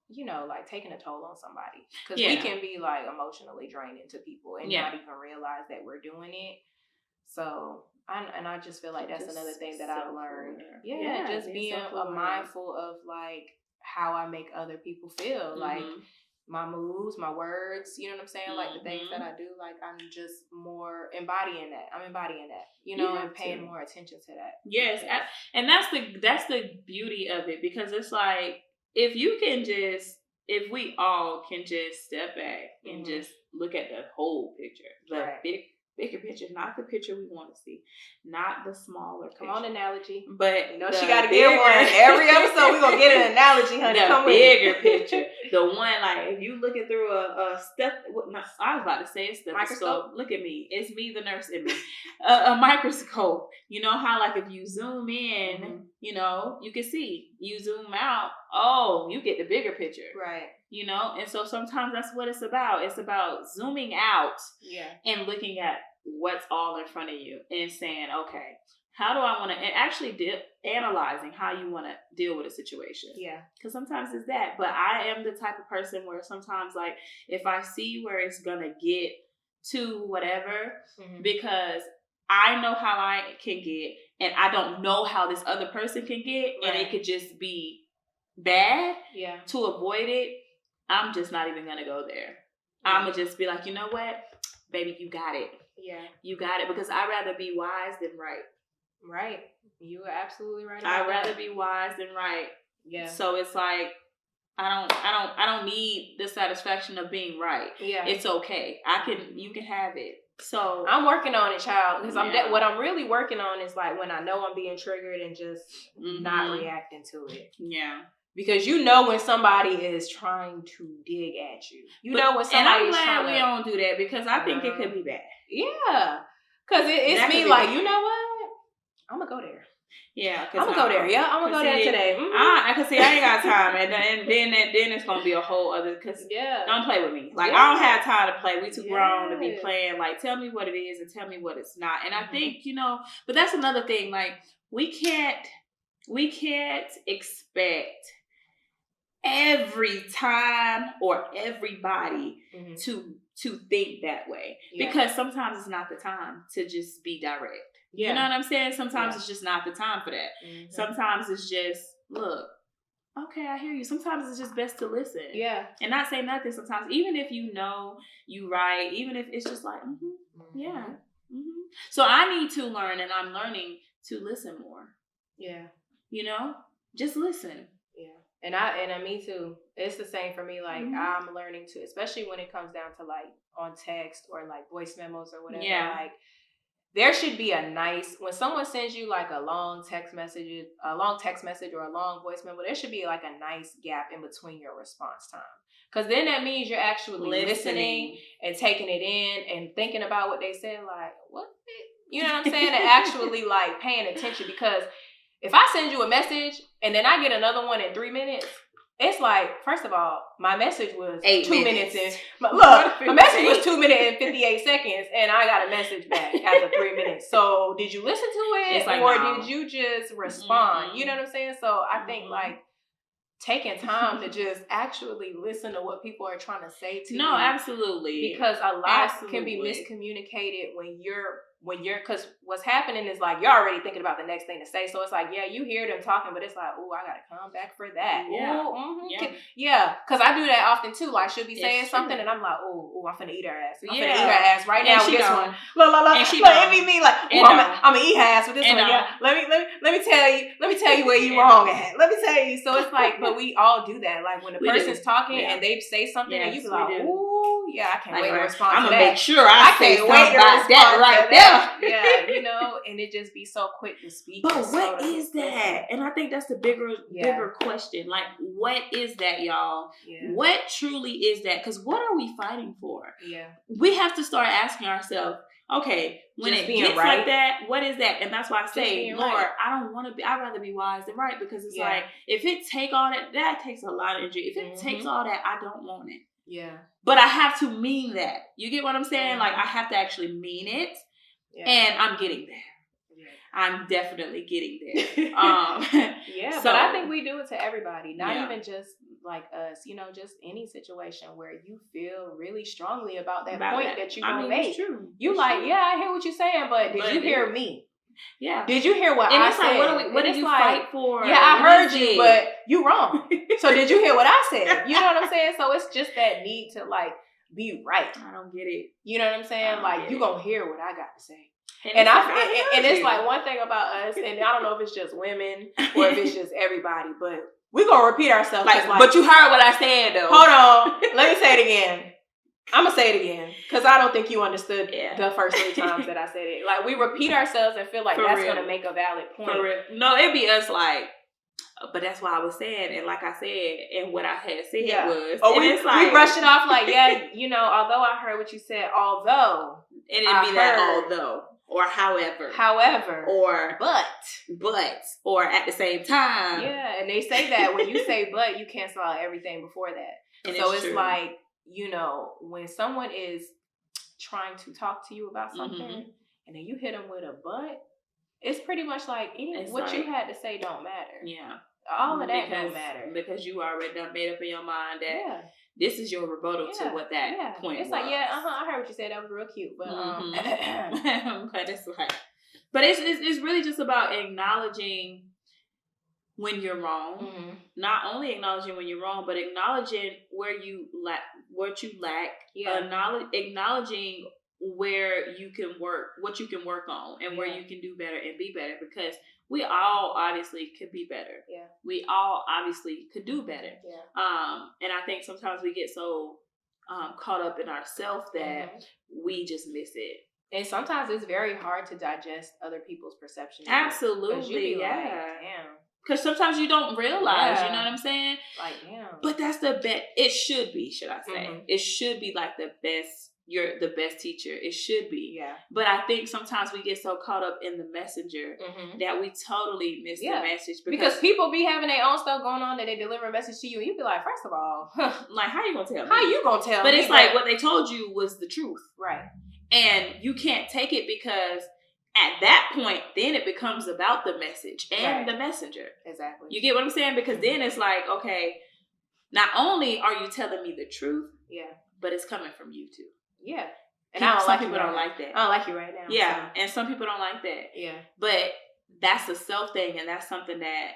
like, taking a toll on somebody. Because we can be, like, emotionally draining to people and not even realize that we're doing it. So, I just feel like that's another thing that I've learned. Yeah, just being mindful of, like, how I make other people feel. Like, my moods, my words, you know what I'm saying? Like, the things that I do, like, I'm just more embodying that. And paying more attention to that. Yes, and that's the beauty of it, because it's like, if we all can just step back and just look at the whole picture, the bigger picture, not the picture we want to see, not the smaller picture. Come on, analogy. But she got to get one. Every episode we're going to get an analogy, honey. The bigger picture. The one, like, if you looking through a I was about to say a stethoscope. Microscope? Look at me. It's me, the nurse in me. A microscope. You know how, like, if you zoom in, you can see. You zoom out, you get the bigger picture. Right. And so sometimes that's what it's about. It's about zooming out and looking at what's all in front of you and saying, okay, how do I want to, and actually analyzing how you want to deal with a situation. Yeah. Because sometimes it's that. But I am the type of person where sometimes, like, if I see where it's going to get to whatever, because I know how I can get, and I don't know how this other person can get, and it could just be bad. Yeah. To avoid it, I'm just not even going to go there. I'm going to just be like, you know what? Baby, you got it. Yeah. You got it. Because I'd rather be wise than right. Right. You are absolutely right. I'd rather be wise than right. Yeah. So it's like, I don't need the satisfaction of being right. Yeah. It's okay. You can have it. So I'm working on it, child. Because what I'm really working on is, like, when I know I'm being triggered and just not reacting to it. Yeah. Because when somebody is trying to dig at you. When somebody, and I'm glad we don't do that, because I think it could be bad. Yeah. Because it's me like, bad. You know what? I'm going to go there. Yeah. I'm going to go there. Yeah, I'm going to go there today. I can see I ain't got time. And then it's going to be a whole other, because don't play with me. Like, I don't have time to play. We too grown to be playing. Like, tell me what it is and tell me what it's not. And I think, but that's another thing. Like, we can't expect every time or everybody to think that way, because sometimes it's not the time to just be direct. You know what I'm saying? Sometimes it's just not the time for that. Sometimes it's just, look, okay, I hear you. Sometimes it's just best to listen. Yeah. And not say nothing sometimes, even if you right, even if it's just like, yeah. So I need to learn, and I'm learning to listen more. Yeah. Just listen. Yeah. And me too. It's the same for me. Like, I'm learning to, especially when it comes down to, like, on text or, like, voice memos or whatever. Yeah. Like, there should be when someone sends you, like, a long text message or a long voice memo, there should be, like, a nice gap in between your response time. Because then that means you're actually listening and taking it in and thinking about what they said. Like, what? You know what I'm saying? And actually, like, paying attention. Because if I send you a message and then I get another one in 3 minutes, it's like, first of all, my message was 8 2 minutes. minutes. Look, my message was 2 minutes and 58 seconds, and I got a message back after 3 minutes. So did you listen to it, or did you just respond? Mm-hmm. You know what I'm saying? So I think like taking time to just actually listen to what people are trying to say to you. No, absolutely. Because a lot can be miscommunicated when you're, because what's happening is like, you're already thinking about the next thing to say. So it's like, yeah, you hear them talking, but it's like, oh, I got to come back for that. Yeah. Ooh, yeah. Because I do that often too. Like, she'll be saying something and I'm like, oh, I'm finna eat her ass. I'm finna eat her ass right now with this one. And she it be me like, I'm gonna eat her ass with this one. Yeah. Let me tell you where you wrong at. Let me tell you. So it's like, but we all do that. Like when the person's talking and they say something and you be like, ooh, yeah, I can't wait to respond to that. I'm gonna make sure I say something about that right there. Yeah, you know, and it just be so quick to speak. But what is that? And I think that's the bigger question. Like, what is that, y'all? Yeah. What truly is that? Because what are we fighting for? Yeah. We have to start asking ourselves, okay, when just it gets like that, what is that? And that's why I say, Lord, I don't want to be, I'd rather be wise than right, because it's like, if it take all that takes a lot of energy. If it takes all that, I don't want it. Yeah. But I have to mean that. You get what I'm saying? Like, I have to actually mean it. Yeah. And I'm getting there. Yeah. I'm definitely getting there. Yeah, so, but I think we do it to everybody, not even just like us, you know, just any situation where you feel really strongly about that point that you're going to make. It's true. You like, I hear what you're saying, but did you hear me? Yeah. Did you hear what I said? Like, what did you fight for? Yeah, I heard you, but you wrong. So did you hear what I said? You know what I'm saying? So it's just that need to like be right. I don't get it. You know what I'm saying? Like, you going to hear what I got to say. And it's like one thing about us, and I don't know if it's just women or if it's just everybody, but we're going to repeat ourselves. Like, but you heard what I said, though. Hold on. Let me say it again. I'm going to say it again, because I don't think you understood the first 3 times that I said it. Like, we repeat ourselves and feel like that's going to make a valid point. For real. No, it'd be us like, but that's why I was saying, and like I said, and what I had said was, we brushed it off like, you know, although I heard what you said, although. And it'd be that although. Or however, or but, or at the same time. Yeah, and they say that when you say but, you cancel out everything before that. And so it's like, you know, when someone is trying to talk to you about something, and then you hit them with a but, it's pretty much like what you had to say don't matter. Yeah, all of that don't matter because you already done made up in your mind that. This is your rebuttal to what that point was. It's like, I heard what you said. That was real cute. But, but it's like, but it's really just about acknowledging when you're wrong. Mm-hmm. Not only acknowledging when you're wrong, but acknowledging where you lack, what you lack. Yeah. Acknowledging where you can work, what you can work on, and where you can do better and be better, because we all obviously could be better. Yeah. We all obviously could do better. Yeah. And I think sometimes we get so caught up in ourselves that we just miss it. And sometimes it's very hard to digest other people's perception. Absolutely. Yeah. Like, damn. Because sometimes you don't realize, you know what I'm saying? Like, damn. But that's the best. It should be, should I say. Mm-hmm. It should be like the best. You're the best teacher. It should be. Yeah. But I think sometimes we get so caught up in the messenger that we totally miss the message. Because people be having their own stuff going on that they deliver a message to you. And you be like, first of all, like, how you going to tell me? How you going to tell me? But it's like what they told you was the truth. Right. And you can't take it because at that point, then it becomes about the message and the messenger. Exactly. You get what I'm saying? Because then it's like, okay, not only are you telling me the truth, but it's coming from you too. Yeah. And some people don't like that. I don't like you right now. Yeah. So. And some people don't like that. Yeah. But that's a self thing, and that's something that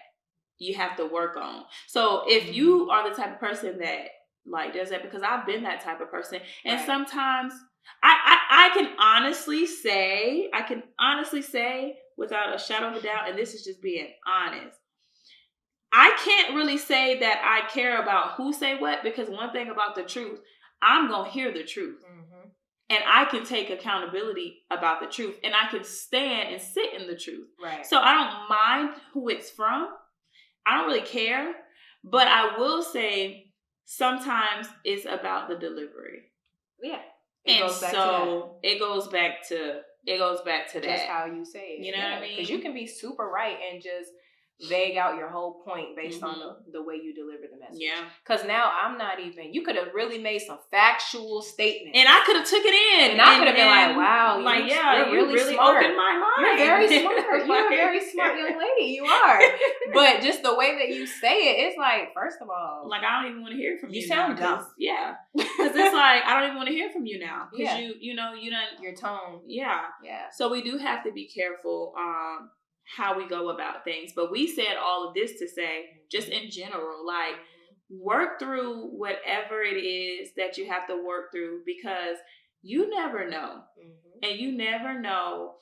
you have to work on. So if you are the type of person that like does that, because I've been that type of person, and sometimes I can honestly say without a shadow of a doubt, and this is just being honest, I can't really say that I care about who say what, because one thing about the truth, I'm going to hear the truth. Mm-hmm. And I can take accountability about the truth. And I can stand and sit in the truth. Right. So I don't mind who it's from. I don't really care. But I will say sometimes it's about the delivery. Yeah. It goes back to just that. how you say it. You know what I mean? Because you can be super right and just vague out your whole point based on the way you deliver the message. Yeah. Because now I'm not even, you could have really made some factual statements. And I could have took it in. And I could have been like, wow, you're really smart. Opened my mind. You're very smart. You're a very smart young lady. You are. But just the way that you say it, it's like, first of all. Like, I don't even want to hear from you. You sound dumb. Yeah. Because it's like, I don't even want to hear from you now. Because you done. Your tone. Yeah. Yeah. So we do have to be careful how we go about things. But we said all of this to say, just in general, like, work through whatever it is that you have to work through, because you never know. And you never know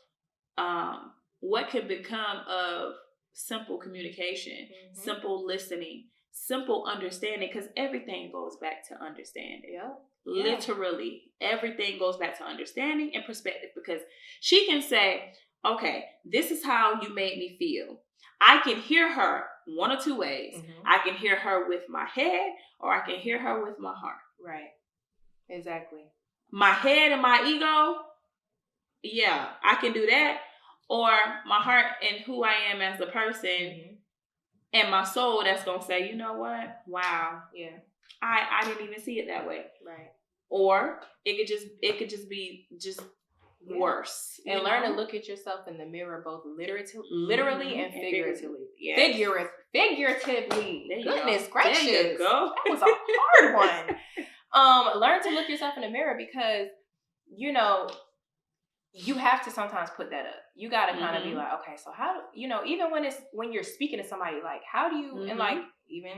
what can become of simple communication, simple listening, simple understanding, because everything goes back to understanding. Yeah. Literally, everything goes back to understanding and perspective, because she can say, okay, this is how you made me feel. I can hear her one or two ways. I can hear her with my head, or I can hear her with my heart. Right. Exactly. My head and my ego, yeah, I can do that. Or my heart and who I am as a person and my soul that's going to say, you know what? Wow. Yeah. I didn't even see it that way. Right. Or it could just be worse. And learn to look at yourself in the mirror, both literally and figuratively. Yes. Figuratively. Goodness gracious. There you go. That was a hard one. Learn to look yourself in the mirror, because, you have to sometimes put that up. You got to kind of be like, okay, so how, even when you're speaking to somebody, like, how do you, and like, even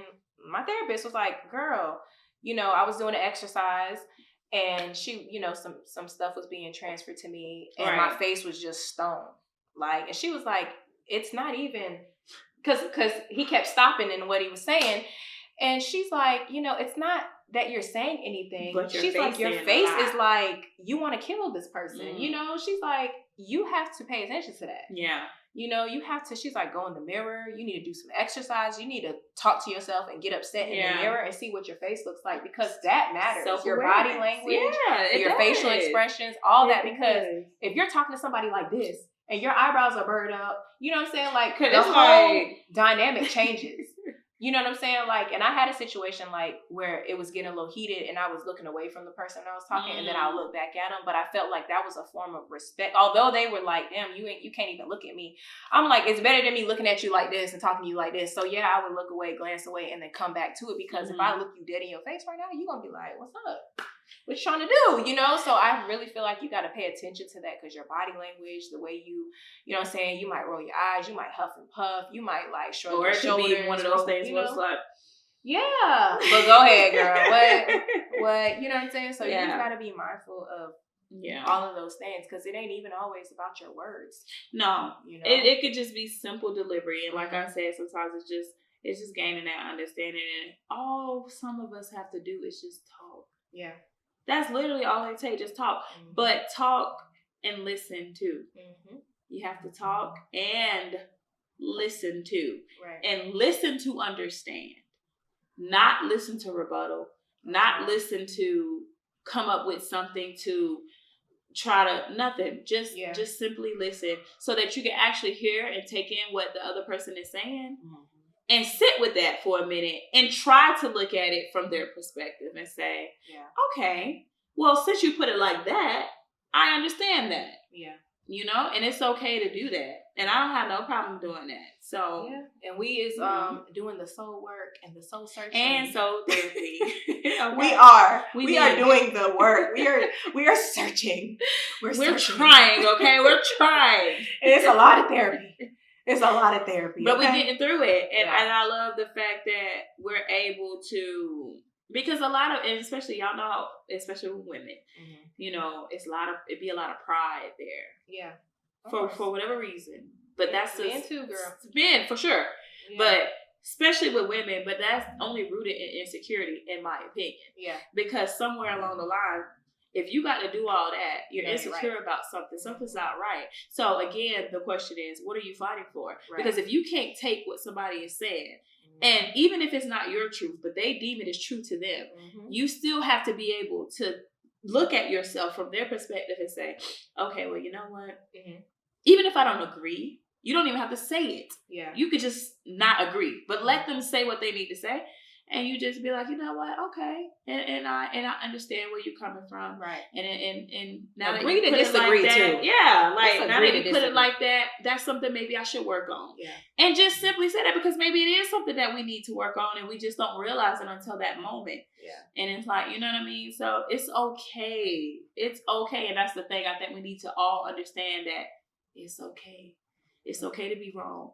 my therapist was like, girl, I was doing an exercise and she, some stuff was being transferred to me and my face was just stone. Like, and she was like, it's not even, cause he kept stopping in what he was saying. And she's like, it's not that you're saying anything. She's like, your face is like, you want to kill this person. She's like, you have to pay attention to that. Yeah. You have to, she's like, go in the mirror. You need to do some exercise. You need to talk to yourself and get upset in the mirror and see what your face looks like, because that matters. Your body language, your facial expressions, all that. Because if you're talking to somebody like this and your eyebrows are burred up, you know what I'm saying? Like, the whole dynamic changes. You know what I'm saying? Like, and I had a situation like where it was getting a little heated and I was looking away from the person I was talking and then I look back at them. But I felt like that was a form of respect. Although they were like, damn, you can't even look at me. I'm like, it's better than me looking at you like this and talking to you like this. So yeah, I would look away, glance away, and then come back to it. Because if I look you dead in your face right now, you're going to be like, what's up? What you trying to do? So I really feel like you got to pay attention to that, because your body language, the way you know what I'm saying, you might roll your eyes, you might huff and puff, you might like shrug your shoulders. Or it could be one of those things where it's like, yeah, but go ahead, girl. What? You know what I'm saying? So you just got to be mindful of all of those things, because it ain't even always about your words. No, it could just be simple delivery, and like I said, sometimes it's just gaining that understanding, and all some of us have to do is just talk. Yeah. That's literally all it takes, just talk. But talk and listen too. You have to talk and listen to. Right. And listen to understand. Not listen to rebuttal. Not listen to come up with something to try to, nothing. Just simply listen, so that you can actually hear and take in what the other person is saying. And sit with that for a minute and try to look at it from their perspective and say, okay, well, since you put it like that, I understand that. Yeah. And it's okay to do that. And I don't have no problem doing that. So, and we is doing the soul work and the soul searching and soul therapy. Okay. We are doing the work. We are searching. We're trying, okay? We're trying. And it's a lot of therapy. It's a lot of therapy. But we're getting through it. And I love the fact that we're able to, because a lot of, and especially y'all know, especially with women, it'd be a lot of pride there. Yeah. For whatever reason. But that's men too, girl. Men, for sure. Yeah. But especially with women, but that's only rooted in insecurity, in my opinion. Yeah. Because somewhere along the line, if you got to do all that, you're insecure about something. Something's not right. So again, the question is, what are you fighting for? Right. Because if you can't take what somebody is saying, and even if it's not your truth, but they deem it as true to them, you still have to be able to look at yourself from their perspective and say, okay, well, you know what? Even if I don't agree, You don't even have to say it. Yeah. You could just not agree, but let them say what they need to say. And you just be like, you know what? Okay, and I understand where you're coming from, right? And now agree that you to put disagree it like that, too. yeah, like now that you put it like that, that's something maybe I should work on. Yeah, and just simply say that because maybe it is something that we need to work on, and we just don't realize it until that moment. Yeah, and it's like, you know what I mean. So it's okay, and that's the thing. I think we need to all understand that it's okay. It's okay to be wrong.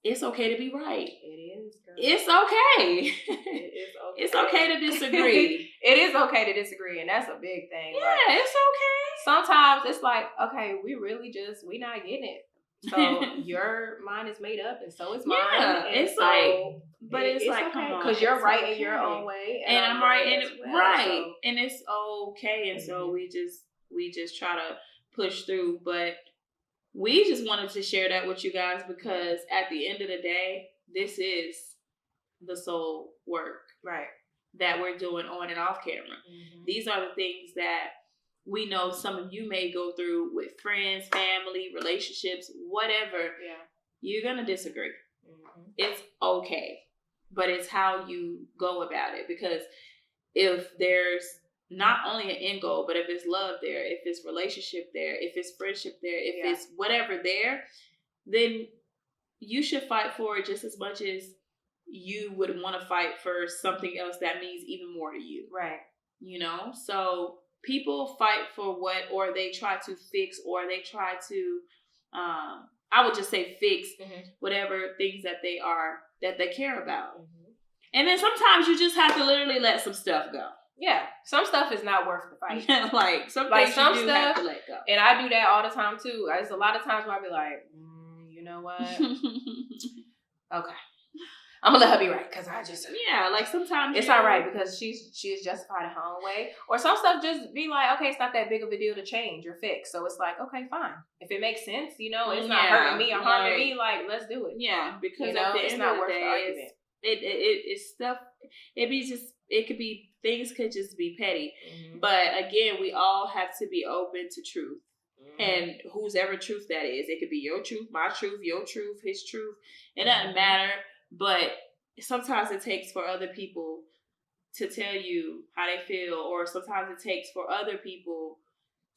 It's okay to be right. It is. Girl. It's okay. It is okay. It's okay to disagree. It is okay to disagree, and that's a big thing. Yeah, like, it's okay. Sometimes it's like, okay, we not getting it. So your mind is made up, and so is mine. Yeah, and it's so like, but it's like, okay, come on, because you're right okay. in your own way, and I'm right in well, right, so. and it's okay. And so we just try to push through, but. We just wanted to share that with you guys because at the end of the day, this is the soul work, right, that we're doing on and off camera. Mm-hmm. These are the things that we know some of you may go through with friends, family, relationships, whatever. Yeah, you're gonna disagree. Mm-hmm. It's okay, but it's how you go about it. Because if there's not only an end goal, but if it's love there, if it's relationship there, if it's friendship there, if it's whatever there, then you should fight for it just as much as you would want to fight for something else that means even more to you. Right. You know? So people fight for what, or they try to fix, or they try to, I would just say fix whatever things that they care about. Mm-hmm. And then sometimes you just have to literally let some stuff go. Yeah, some stuff is not worth the fight. some stuff have to let go. And I do that all the time too. There's a lot of times where I be like, you know what? Okay, I'm gonna let her be right because I just like sometimes it's all right because she's justified in her own way. Or some stuff just be like, okay, it's not that big of a deal to change or fix. So it's like, okay, fine. If it makes sense, it's not hurting me or harming me. Like, let's do it. Yeah, because at the it's end not of the worth day, the argument. It's stuff. It could be things could just be petty, but again, we all have to be open to truth, and whose ever truth that is. It could be your truth, my truth, your truth, his truth. It doesn't matter, but sometimes it takes for other people to tell you how they feel, or sometimes it takes for other people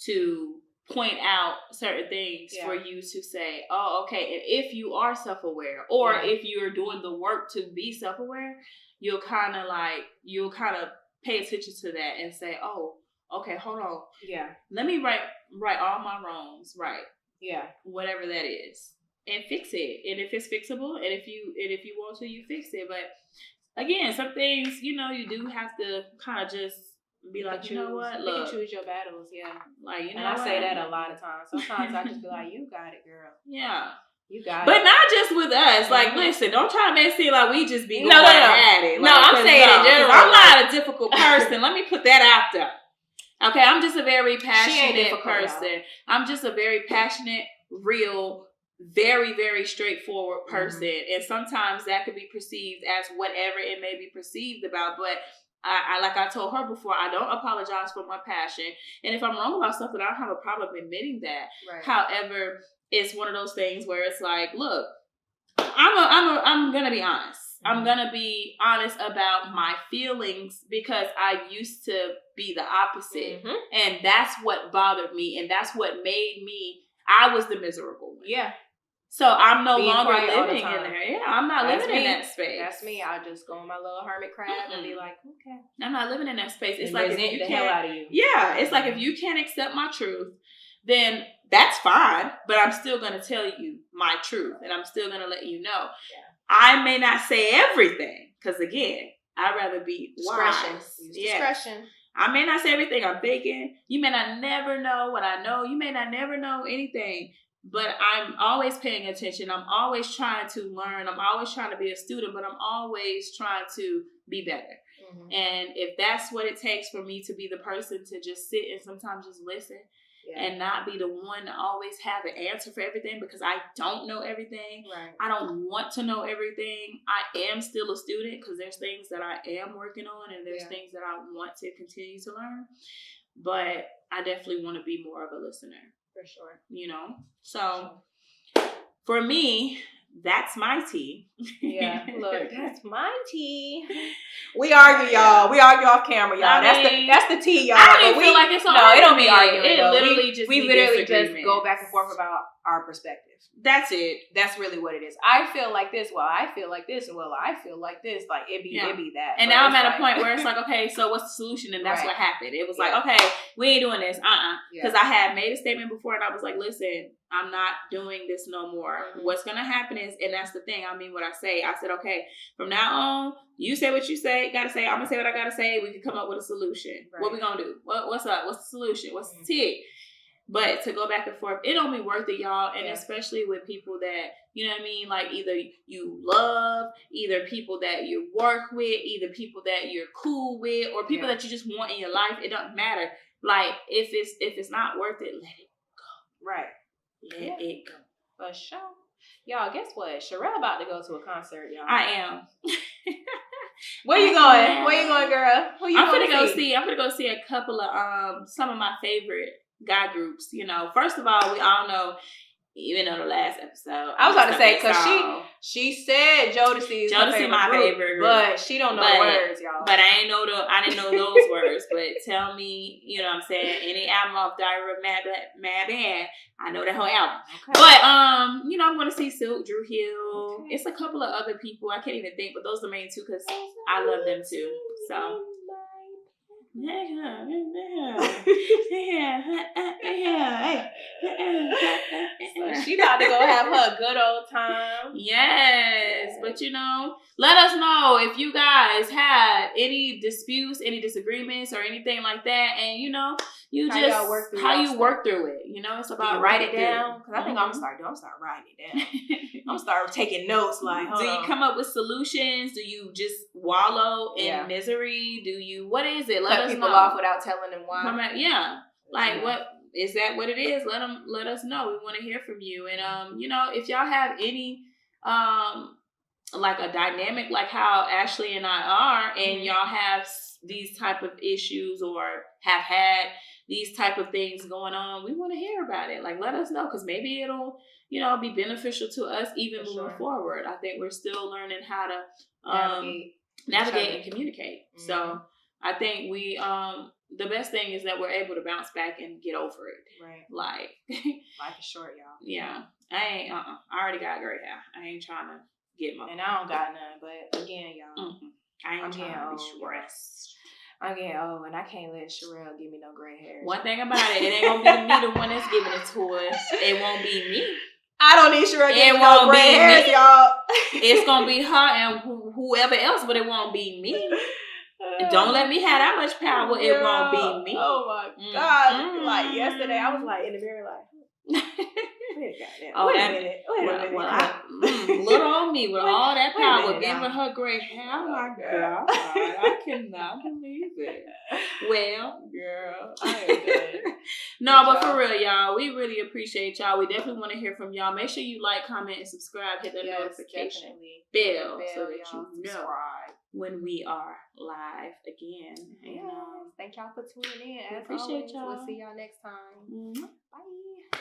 to point out certain things for you to say, oh, okay. And if you are self-aware, or if you're doing the work to be self-aware, you'll kind of pay attention to that and say, oh, okay, hold on. Yeah. Let me right all my wrongs, right. Yeah. Whatever that is. And fix it. And if it's fixable, and if you want to, you fix it. But again, some things, you do have to kind of just be like, you know what? Look, you can choose your battles, Like, and I say that a lot of times. Sometimes I just be like, you got it, girl. Yeah. You got it. But not just with us. Like, listen, don't try to make it seem like we just be going at it. Like, no, I'm saying in general. I'm not a difficult person. Let me put that out there. Okay, I'm just a very passionate person. Y'all. I'm just a very passionate, real, very, very straightforward person. And sometimes that could be perceived as whatever it may be perceived about. But I like I told her before, I don't apologize for my passion. And if I'm wrong about something, I don't have a problem admitting that. Right. However, it's one of those things where it's like, look, I'm gonna be honest. I'm gonna be honest about my feelings because I used to be the opposite, and that's what bothered me, and that's what made me. I was the miserable one. Yeah. So I'm no longer living in there. Yeah, I'm not living in that space. That's me. I'll just go in my little hermit crab and be like, okay. I'm not living in that space. It's and like if you the can't, hell out of you. Yeah, it's like if you can't accept my truth, then that's fine. But I'm still going to tell you my truth, and I'm still going to let you know. Yeah. I may not say everything because again, I'd rather be wise. Use discretion. I may not say everything I'm thinking. You may not never know what I know. You may not never know anything. But I'm always paying attention. I'm always trying to learn. I'm always trying to be a student, but I'm always trying to be better. And if that's what it takes for me to be the person to just sit and sometimes just listen and not be the one to always have an answer for everything because I don't know everything. Right. I don't want to know everything. I am still a student because there's things that I am working on and there's things that I want to continue to learn. But I definitely want to be more of a listener. For sure. So for me, that's my tea. Yeah, look, that's my tea. We argue, y'all. We argue off camera, y'all. That's the tea, y'all. I don't even feel like it's it don't be arguing. It literally just we literally just go back and forth about our perspective. That's it. That's really what it is. I feel like this. Well, I feel like this. Well, I feel like this. Like it be that. And now I'm at a point where it's like, okay, so what's the solution? And that's what happened. It was like, okay, we ain't doing this. Because I had made a statement before, and I was like, listen, I'm not doing this no more. Mm-hmm. What's gonna happen is, and that's the thing. I mean, what I say. I said, okay, from now on, you say what you gotta say. I'm gonna say what I gotta say. We can come up with a solution. Right. What we gonna do? What's up? What's the solution? What's the tick? But to go back and forth, it don't be worth it, y'all. And especially with people that, you know what I mean? Like either you love, either people that you work with, either people that you're cool with, or people that you just want in your life. It doesn't matter. Like if it's not worth it, let it go. Right. Let it go. For sure. Y'all, guess what? Sherelle about to go to a concert, y'all. I am. Where you going? Where you going, girl? Who you I'm gonna go see a couple of some of my favorite guy groups. You know, first of all, we all know, even on the last episode, I was about to say, because she said Jodeci is my favorite group, but she don't know the words, y'all. But I didn't know those words. But tell me, you know what I'm saying, any album of Diary of Mad Band, I know that whole album. Okay. But you know, I'm gonna see Silk, Drew Hill. Okay. It's a couple of other people I can't even think, but those are the main two because I love them too. So. So she about to go have her good old time. Yes, but you know, let us know if you guys had any disputes, any disagreements, or anything like that, and you know, how you work through it. You know, it's about write it down because I think I'm gonna start writing it down. I'm gonna start taking notes. Like, do you come up with solutions? Do you just wallow in misery? Do you? What is it? Let us people know. off without telling them why. What is that? What it is? Let us know. We want to hear from you. And you know, if y'all have any like a dynamic like how Ashley and I are, and y'all have these type of issues or have had these type of things going on, we want to hear about it. Like, let us know, because maybe it'll, you know, be beneficial to us even moving forward. I think we're still learning how to navigate and communicate. Mm-hmm. So I think we the best thing is that we're able to bounce back and get over it. Right. Like life is short, y'all. Yeah. I ain't I already got gray hair. I ain't trying to get my. And I don't got none, but again, y'all. I ain't trying to be stressed. I'm getting old, and I can't let Sherelle give me no gray hair. One thing about it ain't gonna be me the one that's giving it to us. It won't be me. I don't need Sherelle giving no gray hairs, y'all. It's gonna be her and whoever else, but it won't be me. Don't let me have that much power. It won't be me. Oh my God! Like yesterday, I was like in the mirror, like. Wait a minute. Little on me with all that power, giving her gray hair. Oh my God, I cannot believe it. Well, girl, I am dead. No, but for real, y'all, we really appreciate y'all. We definitely want to hear from y'all. Make sure you like, comment, and subscribe. Hit that notification bell so that you know when we are live again. And thank y'all for tuning in. As appreciate always, y'all. We'll see y'all next time. Mm-hmm. Bye.